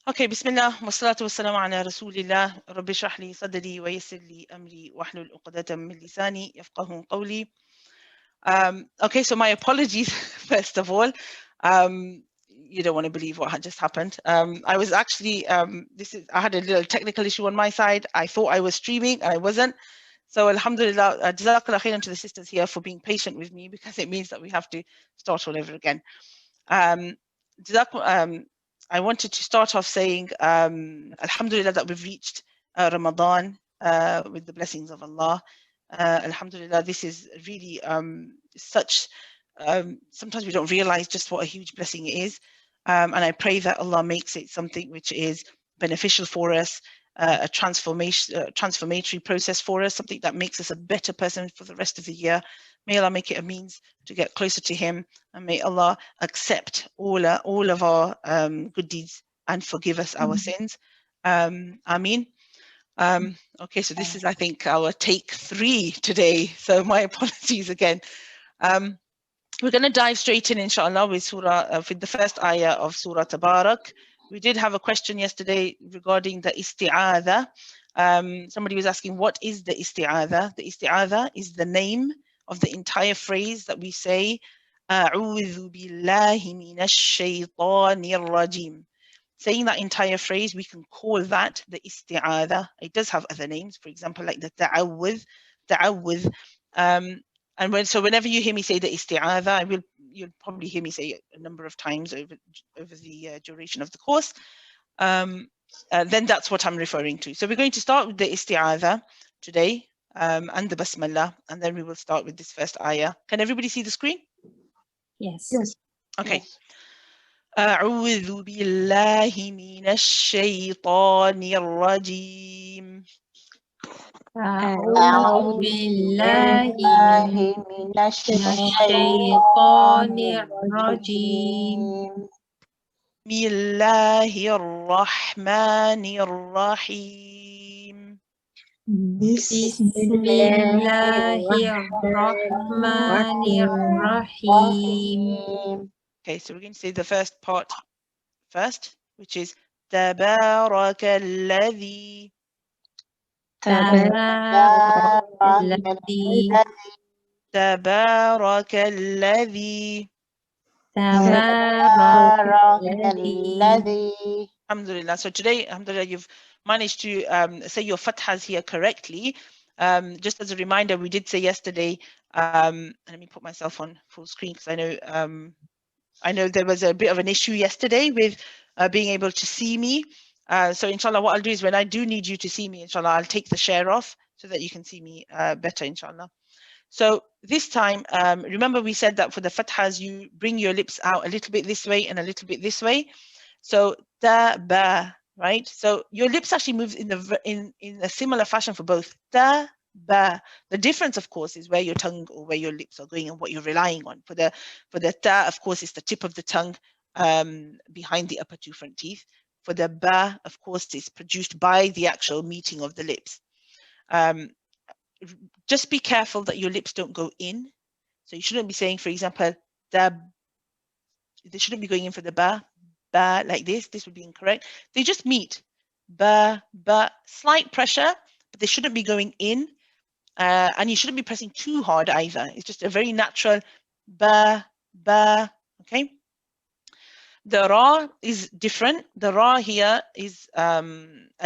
Okay, Bismillah, wassalatu wassalamu ala Rasulillah, Rabbi shrah li sadri wa yassir li amri wahlul uqdatan min lisani yafqahu qawli. Okay, so my apologies first of all. You don't want to believe what had just happened. I was actually I had a little technical issue on my side. I thought I was streaming and I wasn't. So alhamdulillah, jazakallah khairan to the sisters here for being patient with me, because it means that we have to start all over again. I wanted to start off saying alhamdulillah that we've reached Ramadan with the blessings of Allah. Alhamdulillah, this is really such, sometimes we don't realize just what a huge blessing it is. And I pray that Allah makes it something which is beneficial for us, a transformatory process for us, something that makes us a better person for the rest of the year. May Allah make it a means to get closer to Him, and may Allah accept all of our good deeds and forgive us our sins. Ameen. Okay, so this is, I think, our take 3 today. So my apologies again. We're going to dive straight in, inshallah, with the first ayah of Surah Tabarak. We did have a question yesterday regarding the isti'adha. Somebody was asking, what is the isti'adha? The isti'adha is the name of the entire phrase that we say, A'udhu billahi minash shaytanir rajim. Saying that entire phrase, we can call that the isti'adha. It does have other names, for example, like the ta'awudh. So whenever you hear me say the isti'adha, you'll probably hear me say it a number of times over the duration of the course. Then that's what I'm referring to. So we're going to start with the isti'adha today, and the basmallah, and then we will start with this first ayah. Can everybody see the screen? Yes. Okay. أعوذ بالله من الشيطان الرجيم. أعوذ بالله من الشيطان الرجيم. بسم الله الرحمن الرحيم. بسم الله الرحمن الرحيم. Okay, so we're going to say the first part first, which is تبارك الذي. تبارك الذي. تبارك الذي. تبارك الذي. Alhamdulillah. So today, alhamdulillah, you've managed to say your fathas here correctly. Just as a reminder, we did say yesterday, let me put myself on full screen because I know there was a bit of an issue yesterday with being able to see me. So inshallah, what I'll do is when I do need you to see me, inshallah, I'll take the share off so that you can see me better, inshallah. So this time, remember we said that for the fathas, you bring your lips out a little bit this way and a little bit this way. So ta ba, right? So your lips actually moves in a similar fashion for both ta ba. The difference, of course, is where your tongue or where your lips are going and what you're relying on. For the ta, of course, it's the tip of the tongue behind the upper two front teeth. For the ba, of course, it's produced by the actual meeting of the lips. Just be careful that your lips don't go in. So you shouldn't be saying, for example, they shouldn't be going in for the ba like this. This would be incorrect. They just meet. Ba, slight pressure, but they shouldn't be going in. And you shouldn't be pressing too hard either. It's just a very natural ba, okay? The ra is different. The ra here is a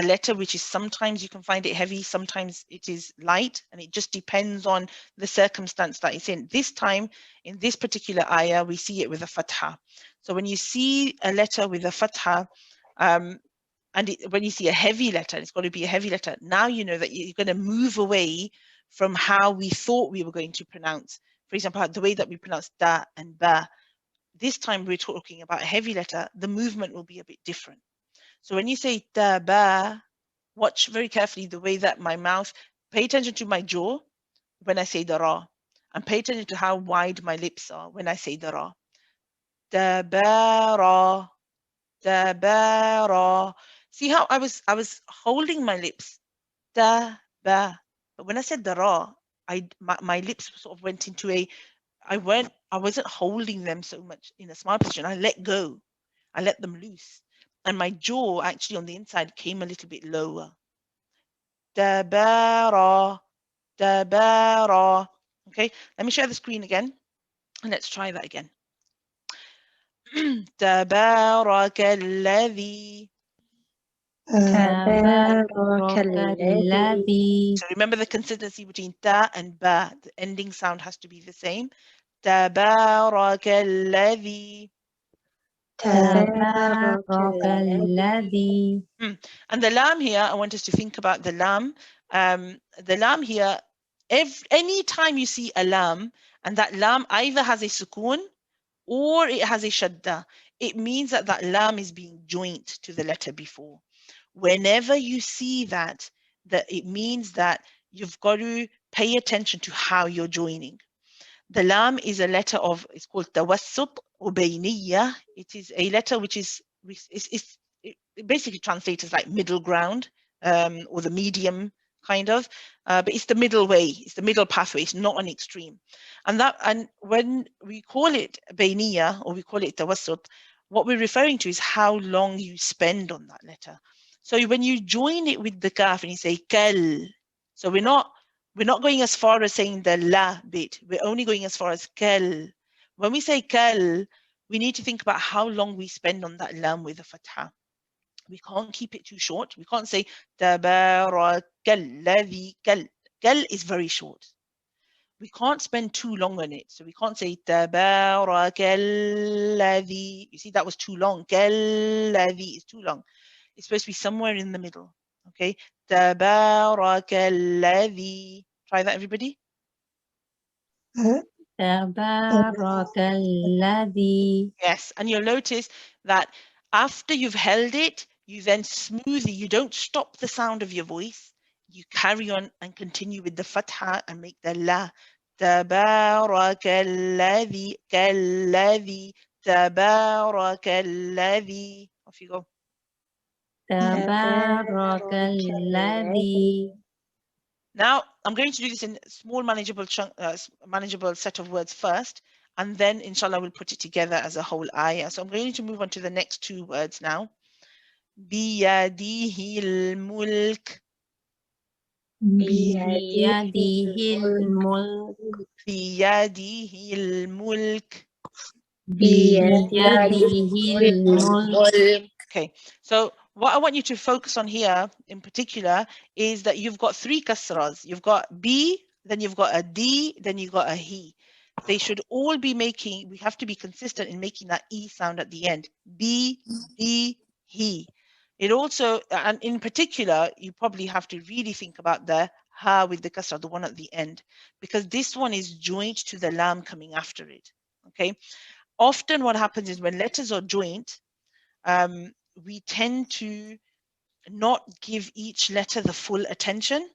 letter which is sometimes you can find it heavy, sometimes it is light, and it just depends on the circumstance that it's in. This time, in this particular ayah, we see it with a fatha. So when you see a letter with a fatha, when you see a heavy letter, it's got to be a heavy letter. Now you know that you're going to move away from how we thought we were going to pronounce. For example, the way that we pronounce da and ba. This time we're talking about a heavy letter, the movement will be a bit different. So when you say ta ba, watch very carefully the way that my mouth, pay attention to my jaw when I say the ra, and pay attention to how wide my lips are when I say the ra. Ta ba ra, ta ba ra. See how I was holding my lips, ta ba, but when I said the ra, my lips sort of went into I wasn't holding them so much in a smile position. I let go. I let them loose. and my jaw actually on the inside came a little bit lower. Tabara, tabara. Okay, let me share the screen again, and let's try that again. تبارك الذي. تبارك الذي. So remember the consistency between ta and ba. The ending sound has to be the same. تبارك الذي. تبارك الذي. And the lam here, I want us to think about the lam. The lam here, any time you see a lam, and that lam either has a sukoon or it has a shadda, it means that that lam is being joined to the letter before. Whenever you see that, it means that you've got to pay attention to how you're joining. The lam is a letter of, it's called tawassut or bayniyya. It is a letter which is, it basically translates as like middle ground, or the medium kind of, but it's the middle way, it's the middle pathway, it's not an extreme. And when we call it bayniyya or we call it tawassut, what we're referring to is how long you spend on that letter. So when you join it with the kaf and you say kal, so we're not going as far as saying the la bit, we're only going as far as kal. When we say kal, we need to think about how long we spend on that lam with a fatha. We can't keep it too short. We can't say tabarakalladhi kal. Kal is very short. We can't spend too long on it. So we can't say tabarakalladhi. You see, that was too long. Kalladhi is too long. It's supposed to be somewhere in the middle. Okay. Tabarakalladhi. Try that, everybody. Tabarakalladhi. Yes, and you'll notice that after you've held it, you then smoothly, you don't stop the sound of your voice. You carry on and continue with the fatha and make the la. Tabarakalladhi, kalladhi, tabarakalladhi. Off you go. Tabarakalladhi. Now, I'm going to do this in small manageable set of words first, and then inshallah we'll put it together as a whole ayah. So I'm going to move on to the next two words now. Biyadihil mulk. Biyadihil mulk. Biyadihil mulk. Biyadihil mulk. Okay, so what I want you to focus on here in particular is that you've got three kasras. You've got B, then you've got a D, then you've got a he. They should all be making, we have to be consistent in making that E sound at the end. B, D, he. It also, and in particular, you probably have to really think about the ha with the kasra, the one at the end, because this one is joined to the lam coming after it. Okay. Often what happens is when letters are joint, we tend to not give each letter the full attention.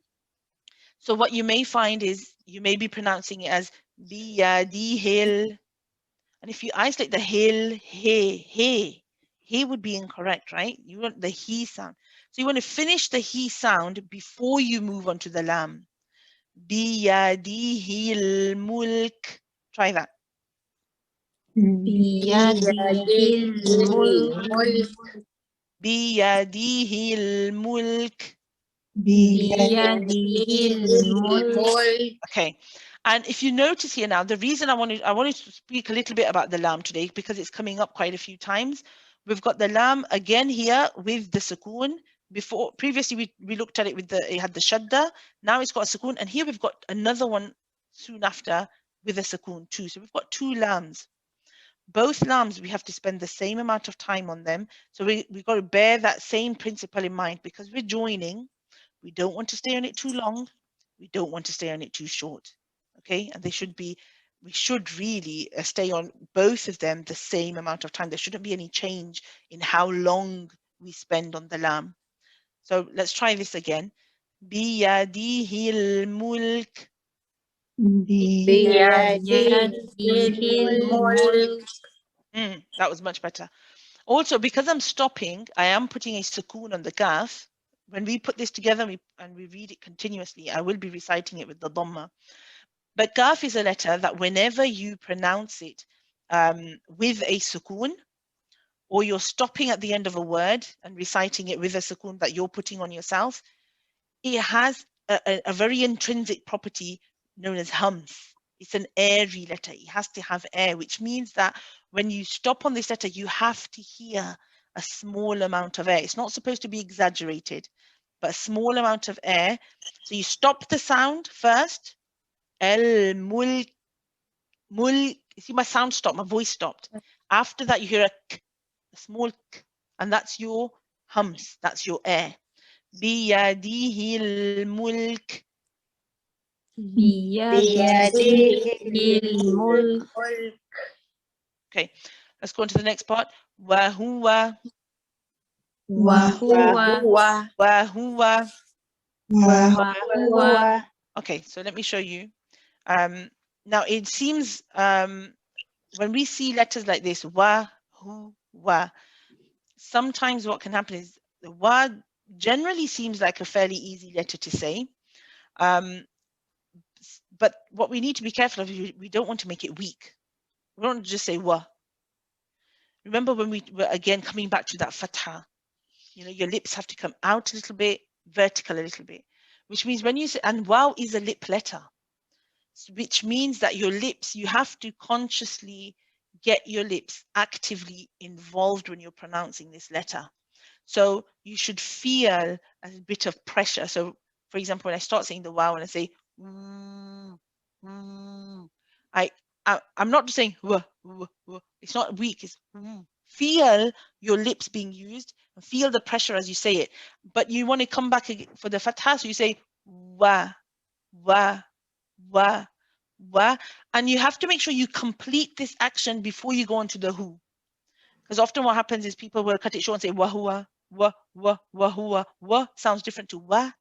So what you may find is you may be pronouncing it as biyadihil. And if you isolate the hill, he would be incorrect, right? You want the he sound. So you want to finish the he sound before you move on to the lam. Biyadihil mulk. Try that. Biyadihil mulk. Biyadihil mulk. Biyadihil mulk. Okay, and if you notice here now, the reason I wanted to speak a little bit about the lam today because it's coming up quite a few times. We've got the lam again here with the sukoon. Previously we looked at it with it had the shadda. Now it's got a sukoon, and here we've got another one soon after with a sukoon too. So we've got two lams. Both lams, we have to spend the same amount of time on them. So we've got to bear that same principle in mind because we're joining. We don't want to stay on it too long. We don't want to stay on it too short. Okay, and we should really stay on both of them the same amount of time. There shouldn't be any change in how long we spend on the lam. So let's try this again. Biyadihil mulk. Biyadihil mulk. That was much better. Also, because I'm stopping, I am putting a sukoon on the kaf. When we put this together and we read it continuously, I will be reciting it with the dhamma. But kaf is a letter that whenever you pronounce it with a sukoon or you're stopping at the end of a word and reciting it with a sukoon that you're putting on yourself, it has a very intrinsic property known as hums. It's an airy letter. It has to have air, which means that when you stop on this letter, you have to hear a small amount of air. It's not supposed to be exaggerated, but a small amount of air. So you stop the sound first. Al-mulk, mulk. You see my sound stopped, my voice stopped. After that, you hear a small k, and that's your hums, that's your air. بيده الملك. بيده الملك. Okay, let's go on to the next part. وهو وهو وهو. وهو. Okay, so let me show you. Now it seems when we see letters like this, wa, hu, wa, sometimes what can happen is the wa generally seems like a fairly easy letter to say. But what we need to be careful of is we don't want to make it weak. We don't just say wa. Remember when we were again coming back to that fatha, you know, your lips have to come out a little bit, vertical a little bit, which means when you say, and wow is a lip letter, which means that your lips, you have to consciously get your lips actively involved when you're pronouncing this letter. So you should feel a bit of pressure. So for example, when I start saying the wow and I say, I'm not just saying, it's not weak, it's feel your lips being used and feel the pressure as you say it. But you want to come back for the fatha, so you say, wa, wa, wa, wa, and you have to make sure you complete this action before you go on to the hu. Because often what happens is people will cut it short and say wahua, wahua, wa sounds different to wa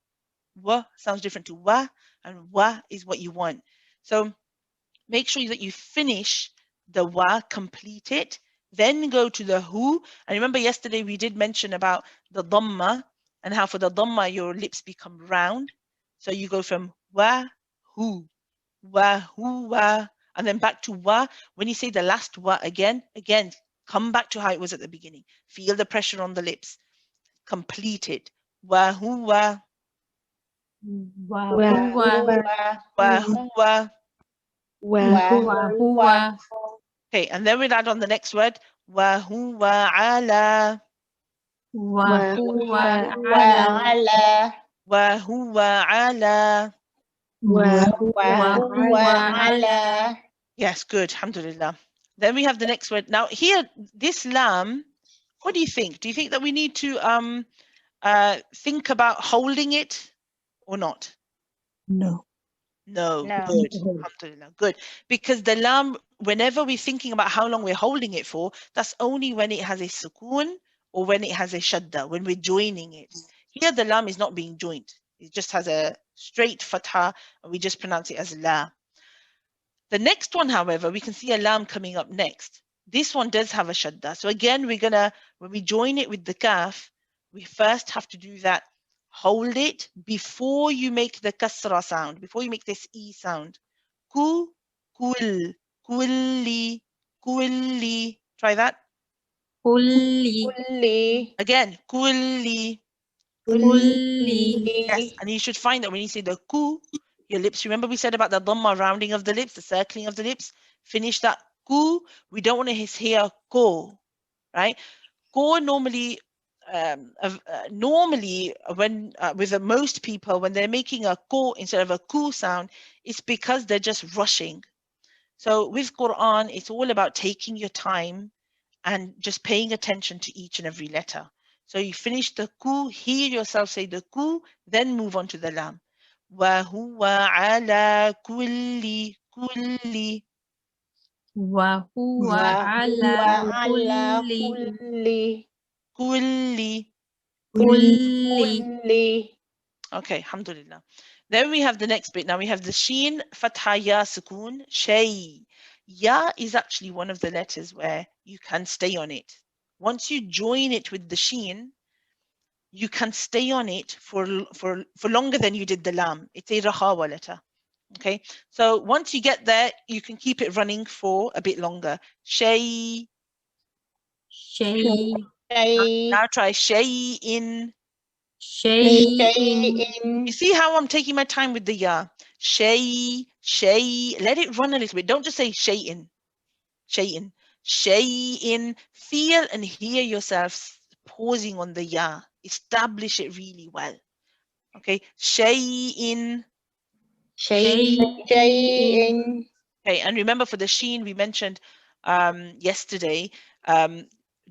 sounds different to wa, and wa is what you want. So make sure that you finish the wa, complete it, then go to the hu. And remember yesterday we did mention about the dhamma and how for the dhamma your lips become round. So you go from wa, hu, wa, and then back to wa. When you say the last wa again, come back to how it was at the beginning. Feel the pressure on the lips. Complete it. Wa, وهو وهو. Okay, and then we'll add on the next word. وهو على. وهو على. وهو على. وهو على. Yes, good. Alhamdulillah. Then we have the next word. Now here, this lam, what do you think? Do you think that we need to think about holding it or not? No. No. No. Good. Alhamdulillah. Good. Because the lam, whenever we're thinking about how long we're holding it for, that's only when it has a sukoon or when it has a shadda, when we're joining it. Here the lam is not being joined. It just has a straight fatha and we just pronounce it as la. The next one, however, we can see a lam coming up next. This one does have a shadda. So again, we're gonna, when we join it with the kaf, we first have to do that. Hold it before you make the kasra sound, before you make this e sound. Ku, kul, kulli, kulli. Try that. كلي. Again, kulli. كلي. Yes, and you should find that when you say the ku, your lips, remember we said about the dhamma rounding of the lips, the circling of the lips, finish that ku. We don't want to hear ko, right? Ko normally, when with most people, when they're making a ko instead of a ku sound, it's because they're just rushing. So with Quran, it's all about taking your time and just paying attention to each and every letter. So you finish the ku, hear yourself say the ku, then move on to the lam. وَهُوَ عَلَى كُلِّ كُلِّ وهو على كل. كُلِّ. كل. Okay, alhamdulillah. Then we have the next bit. Now we have the sheen, fatha, ya, sukoon, shay. Ya is actually one of the letters where you can stay on it. Once you join it with the sheen, you can stay on it for longer than you did the lam. It's a rahawa letter. Okay, so once you get there, you can keep it running for a bit longer. Shay, Shay. Now try shay'in. Shay'in. You see how I'm taking my time with the ya? Shay. Let it run a little bit. Don't just say shay'in. Shay'in. Shay'in. Feel and hear yourself pausing on the ya. Establish it really well. Okay. Shay'in. Shay'in. Okay, and remember for the sheen we mentioned yesterday,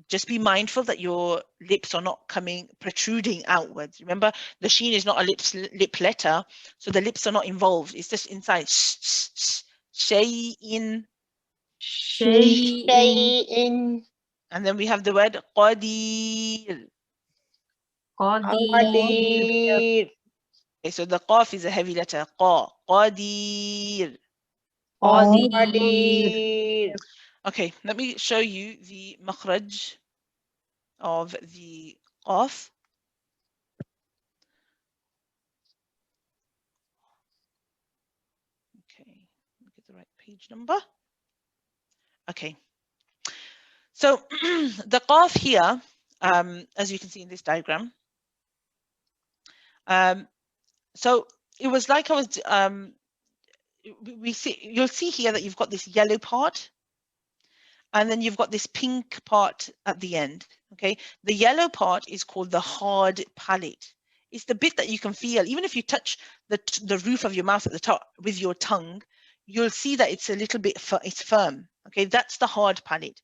just be mindful that your lips are not protruding outwards. Remember, the sheen is not a lip letter, so the lips are not involved. It's just inside. Shay'in. Shay'in. And then we have the word qadir. Qadir. Okay, so the qaf is a heavy letter. Qadir. Qadir. Okay, let me show you the makhraj of the qaf. Okay, get the right page number. Okay, so the qaf here, as you can see in this diagram, so it was like I was, you'll see here that you've got this yellow part, and then you've got this pink part at the end. Okay, the yellow part is called the hard palate. It's the bit that you can feel. Even if you touch the roof of your mouth at the top with your tongue, you'll see that it's a little bit, it's firm. Okay, that's the hard palate.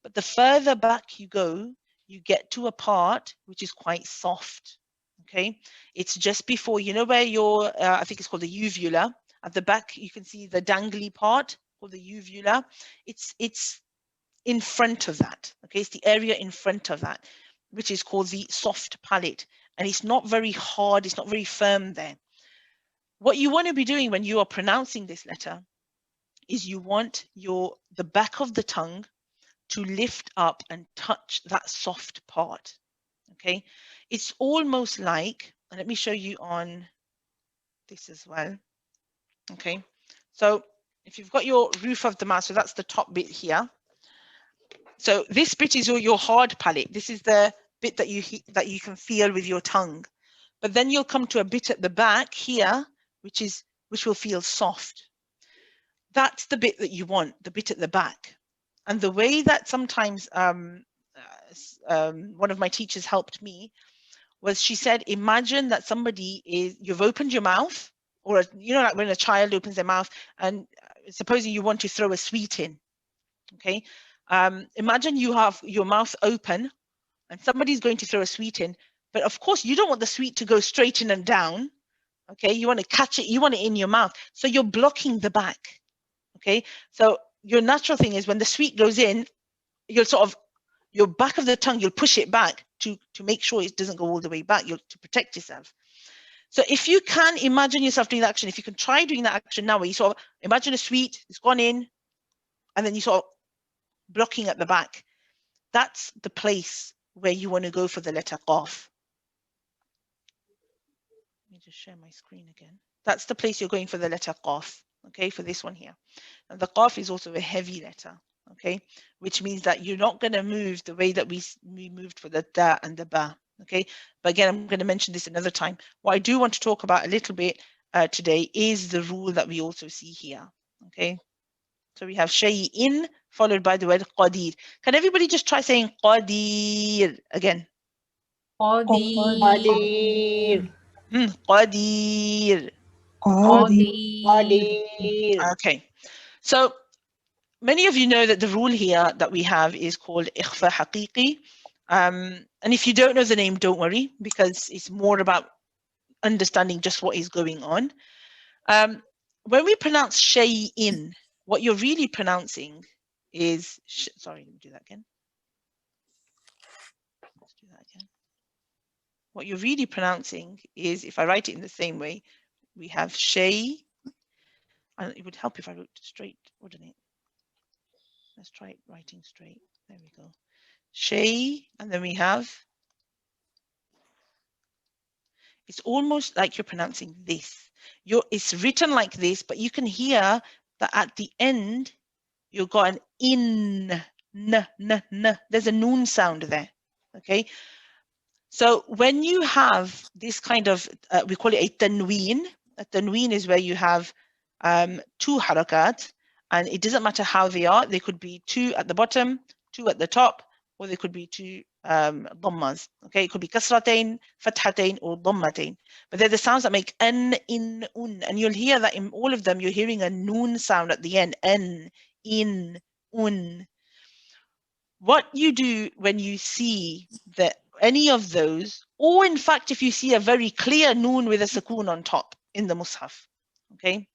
But the further back you go, you get to a part which is quite soft. Okay, it's just before, you know where your, I think it's called the uvula. At the back, you can see the dangly part called the uvula. It's in front of that. Okay, it's the area in front of that, which is called the soft palate. And it's not very hard, it's not very firm there. What you want to be doing when you are pronouncing this letter is you want the back of the tongue to lift up and touch that soft part. Okay, it's almost like, and let me show you on this as well. Okay, so if you've got your roof of the mouth, so that's the top bit here. So this bit is your hard palate. This is the bit that you can feel with your tongue. But then you'll come to a bit at the back here, which will feel soft. That's the bit that you want, the bit at the back. And the way that sometimes one of my teachers helped me was, she said, imagine that you've opened your mouth, or you know, like when a child opens their mouth, and supposing you want to throw a sweet in. Okay, imagine you have your mouth open and somebody's going to throw a sweet in, but of course you don't want the sweet to go straight in and down. Okay, you want to catch it, you want it in your mouth, so you're blocking the back. Okay, so your natural thing is when the sweet goes in, you'll sort of, your back of the tongue, you'll push it back to make sure it doesn't go all the way back, to protect yourself. So if you can imagine yourself doing that action, if you can try doing that action now, where you sort of imagine a sweet, it's gone in, and then you sort of blocking at the back, that's the place where you want to go for the letter qaf. Let me just share my screen again. That's the place you're going for the letter qaf, okay, for this one here. And the qaf is also a heavy letter, okay, which means that you're not going to move the way that we moved for the da and the ba, okay. But again, I'm going to mention this another time. What I do want to talk about a little bit today is the rule that we also see here, okay. So we have shay'in followed by the word qadir. Can everybody just try saying qadir again? Qadir. Qadir. Qadir. Okay. So many of you know that the rule here that we have is called ikhfa haqiqi. And if you don't know the name, don't worry, because it's more about understanding just what is going on. When we pronounce shay'in, what you're really pronouncing is, sorry, let me do that again. Let's do that again. What you're really pronouncing is, if I write it in the same way, we have shay, and it would help if I wrote straight, wouldn't it? Let's try writing straight. There we go. Shay, and then we have, it's almost like you're pronouncing this. It's written like this, but you can hear that at the end, you've got an in. N, n, n. There's a noon sound there. Okay. So when you have this kind of, we call it a tanween. A tanween is where you have two harakat, and it doesn't matter how they are. They could be two at the bottom, two at the top, or they could be two dhammas. Okay, it could be kasratain, fathatain, or dhammatain. But they're the sounds that make an, in, un, and you'll hear that in all of them. You're hearing a noon sound at the end. An, in, un. What you do when you see that any of those, or in fact, if you see a very clear noon with a sukoon on top in the mushaf, okay,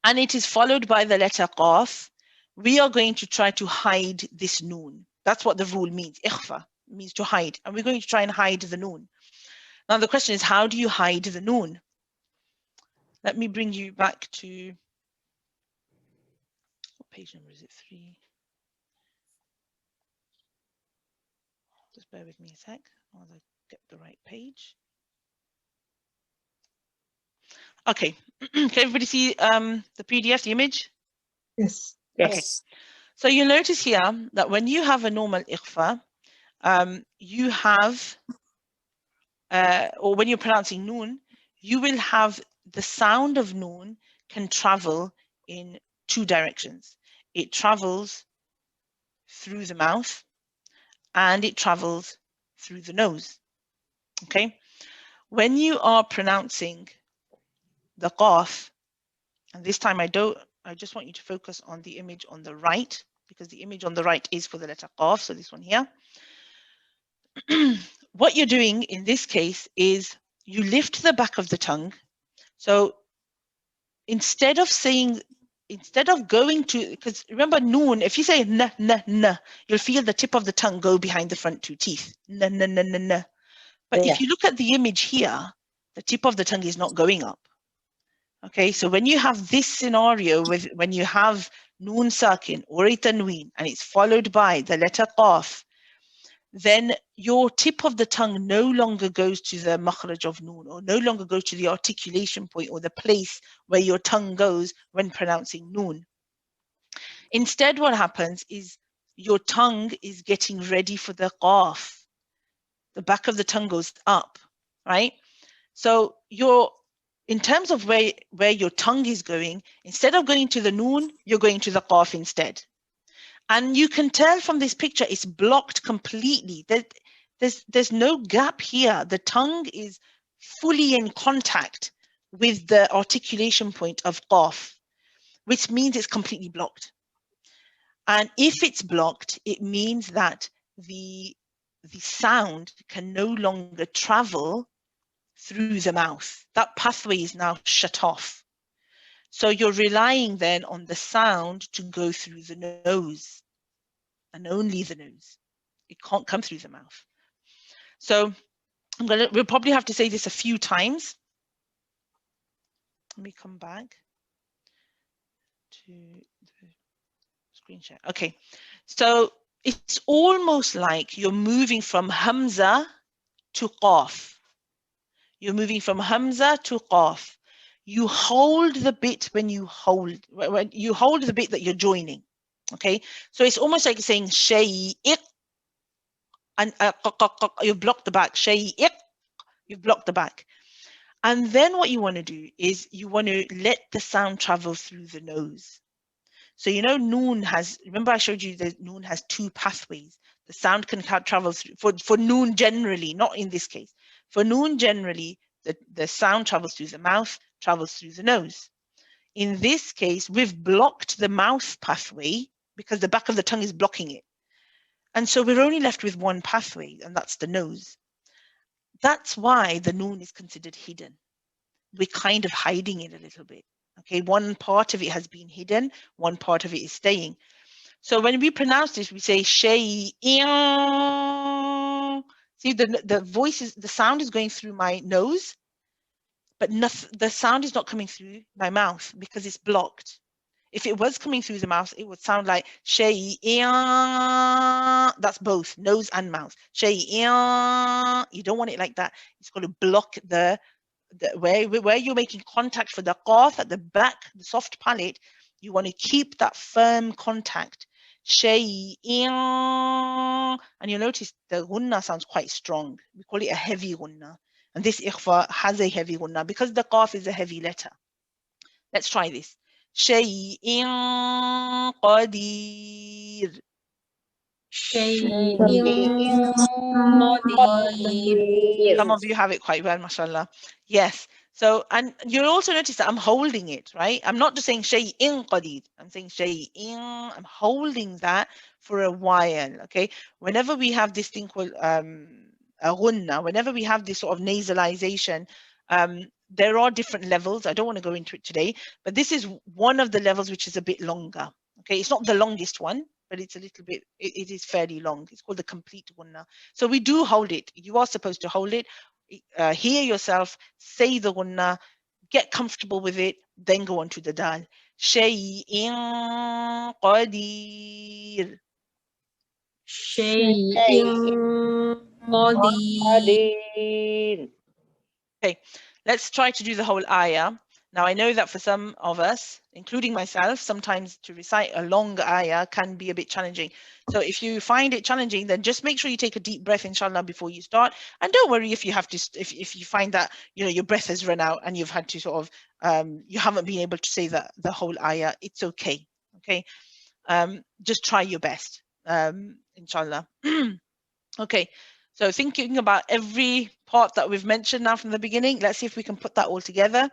and it is followed by the letter qaf, we are going to try to hide this noon. That's what the rule means. Ikhfa means to hide, and we're going to try and hide the noon. Now the question is, how do you hide the noon? Let me bring you back to, what page number is it? 3. Just bear with me a sec while I get the right page. Okay, can everybody see the PDF, the image? Yes. Yes. Okay. So you'll notice here that when you have a normal ikhfa, you have, or when you're pronouncing noon, you will have the sound of noon can travel in two directions. It travels through the mouth and it travels through the nose. Okay. When you are pronouncing the qaf, and this time I just want you to focus on the image on the right, because the image on the right is for the letter qaf, so this one here. What you're doing in this case is you lift the back of the tongue. So instead of going to, because remember noon, if you say n, n, n, you'll feel the tip of the tongue go behind the front two teeth. N, n, n, n, n. But if you look at the image here, the tip of the tongue is not going up. Okay, so when you have this scenario with when you have noon sakin or a tanween and it's followed by the letter qaf, then your tip of the tongue no longer goes to the makhraj of noon, or no longer goes to the articulation point or the place where your tongue goes when pronouncing noon. Instead, what happens is your tongue is getting ready for the qaf. The back of the tongue goes up, right? So in terms of where your tongue is going, instead of going to the noon, you're going to the qaf instead. And you can tell from this picture, it's blocked completely. There's no gap here. The tongue is fully in contact with the articulation point of qaf, which means it's completely blocked. And if it's blocked, it means that the sound can no longer travel through the mouth. That pathway is now shut off. So you're relying then on the sound to go through the nose, and only the nose. It can't come through the mouth. So we'll probably have to say this a few times. Let me come back to the screen share. Okay, so it's almost like you're moving from hamza to qaf. You're moving from hamza to qaf. You hold the bit when you hold the bit that you're joining. Okay, so it's almost like saying shay'iq, and you've blocked the back. Shay'iq, you've blocked the back. And then what you want to do is you want to let the sound travel through the nose. So you know noon has, remember I showed you that noon has two pathways. The sound can travel through, for noon generally, not in this case. For noon generally, the sound travels through the mouth, travels through the nose. In this case, we've blocked the mouth pathway because the back of the tongue is blocking it. And so we're only left with one pathway, and that's the nose. That's why the noon is considered hidden. We're kind of hiding it a little bit. Okay, one part of it has been hidden, one part of it is staying. So when we pronounce this, we say shay. See, the voice is, the sound is going through my nose, but the sound is not coming through my mouth because it's blocked. If it was coming through the mouth, it would sound like shay. That's both nose and mouth. Shay. You don't want it like that. It's got to block where you're making contact for the qaf at the back, the soft palate. You want to keep that firm contact. شيء. And you'll notice the gunna sounds quite strong. We call it a heavy gunna. And this ikhfa has a heavy gunna because the qaf is a heavy letter. Let's try this. شيء قدير. شيء قدير. Some of you have it quite well, mashallah. Yes. So, and you'll also notice that I'm holding it, right? I'm not just saying shay'in qadeed. I'm saying shay'in. I'm holding that for a while, okay? Whenever we have this thing called a ghunna, whenever we have this sort of nasalization, there are different levels. I don't want to go into it today, but this is one of the levels which is a bit longer, okay? It's not the longest one, but it's a little bit, it is fairly long. It's called the complete ghunna. So we do hold it. You are supposed to hold it. Hear yourself, say the ghunna, get comfortable with it, then go on to the dal. شيء قدير. شيء قدير. قدير. Okay, let's try to do the whole ayah. Now, I know that for some of us, including myself, sometimes to recite a long ayah can be a bit challenging. So if you find it challenging, then just make sure you take a deep breath, inshallah, before you start. And don't worry if you have to, if you find that, you know, your breath has run out and you've had to sort of, you haven't been able to say the whole ayah. It's okay, okay? Just try your best, inshallah. Okay, so thinking about every part that we've mentioned now from the beginning, let's see if we can put that all together.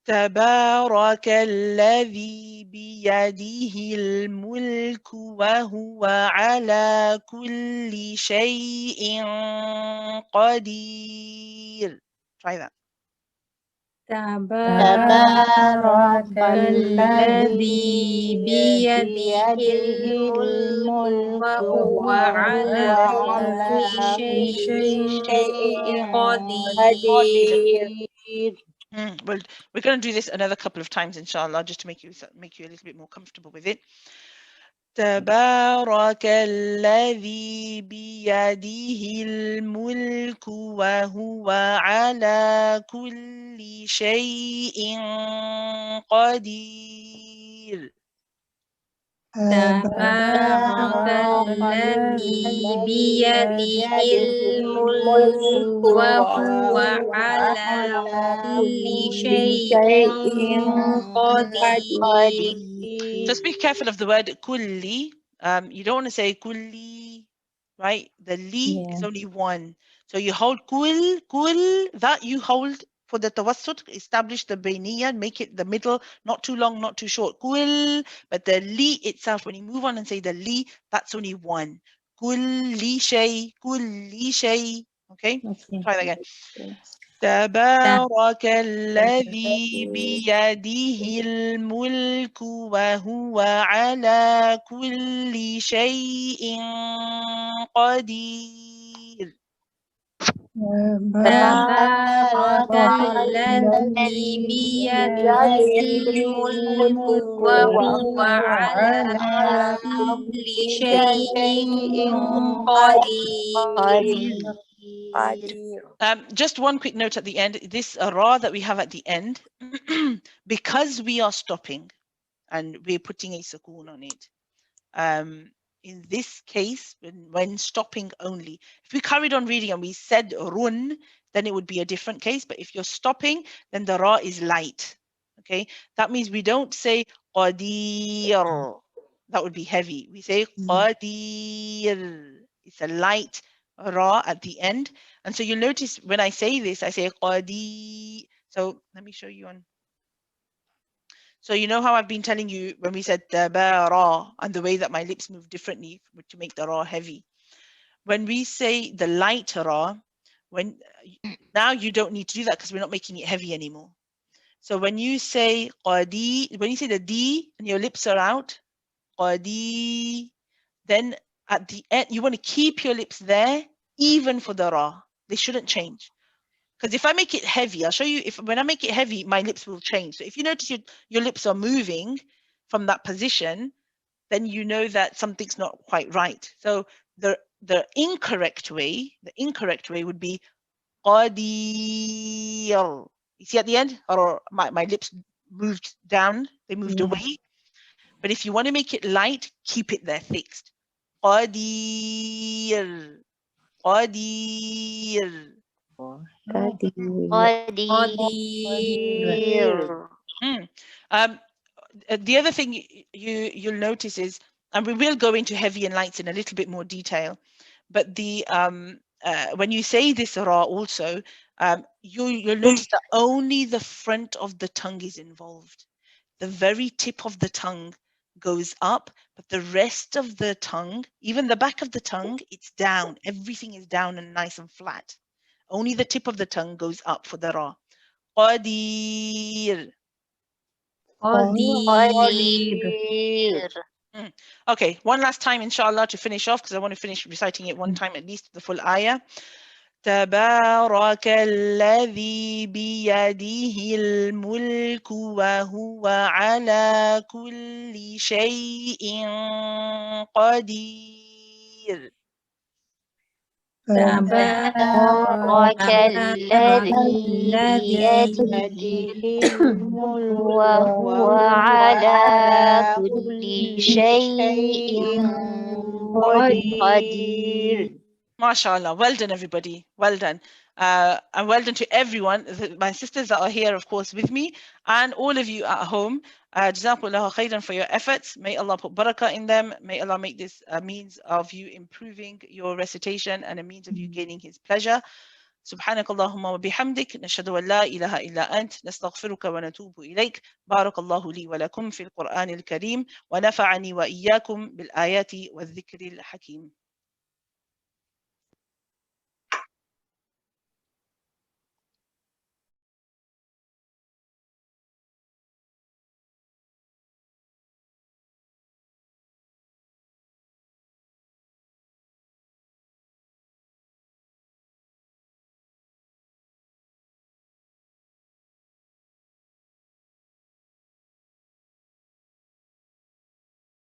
تبارك الذي بيده الملك وهو على كل شيء قدير. Try that. تبارك الذي بيده الملك وهو على كل شيء قدير. Well, we're going to do this another couple of times, inshallah, just to make you a little bit more comfortable with it. تبارك الذي بيده الملك وهو على كل شيء قدير. تبارك الذي بيده الملك وهو على كل شيء قدير. Just be careful of the word kulli. You don't want to say kulli, right? The li is only one. So you hold kul, that you hold for the tawassut, establish the bayniyah, make it the middle, not too long, not too short. Kul, but the li itself, when you move on and say the li, that's only one. Kulli shay, okay? Try that again. تبارك الذي بيده الملك وهو على كل شيء قدير. تبارك الذي بيده الملك وهو على كل شيء قدير. Just one quick note at the end. This ra that we have at the end, because we are stopping and we're putting a sukoon on it, in this case, when stopping only, if we carried on reading and we said run, then it would be a different case. But if you're stopping, then the ra is light. Okay, that means we don't say qadir. That would be heavy. We say qadir. It's a light ra at the end. And so you'll notice when I say this, I say qadir. So let me show you on. So you know how I've been telling you when we said tabara and the way that my lips move differently to make the ra heavy. When we say the light ra, now you don't need to do that because we're not making it heavy anymore. So when you say qadi, when you say the d and your lips are out, qadi, then at the end you want to keep your lips there even for the ra. They shouldn't change. Because if I make it heavy, I'll show you, when I make it heavy, my lips will change. So if you notice your lips are moving from that position, then you know that something's not quite right. So the incorrect way would be qadir. You see at the end? Or my lips moved down, they moved away. But if you want to make it light, keep it there fixed. Qadir. Qadir. Qadir. The other thing you'll notice is, and we will go into heavy and lights in a little bit more detail, but the when you say this ra also, you'll notice that only the front of the tongue is involved. The very tip of the tongue goes up, but the rest of the tongue, even the back of the tongue, it's down. Everything is down and nice and flat. Only the tip of the tongue goes up for the ra. Qadir. Qadir. Okay, one last time, inshallah, to finish off, because I want to finish reciting it one time at least, the full ayah. تبارك الذي بيده الملك وهو على كل شيء قدير. تبارك الذي بيده الملك وهو على كل شيء قدير. MashaAllah, well done everybody, well done. And well done to everyone, my sisters that are here, of course, with me, and all of you at home. Jazakumullahu khairan for your efforts. May Allah put barakah in them. May Allah make this a means of you improving your recitation and a means of you gaining His pleasure. سبحانك اللهم وبحمدك نشهد أن لا إله إلا أنت نستغفرك ونتوب إليك بارك الله لي ولكم في القرآن الكريم ونفعني وإياكم بالآيات والذكر الحكيم.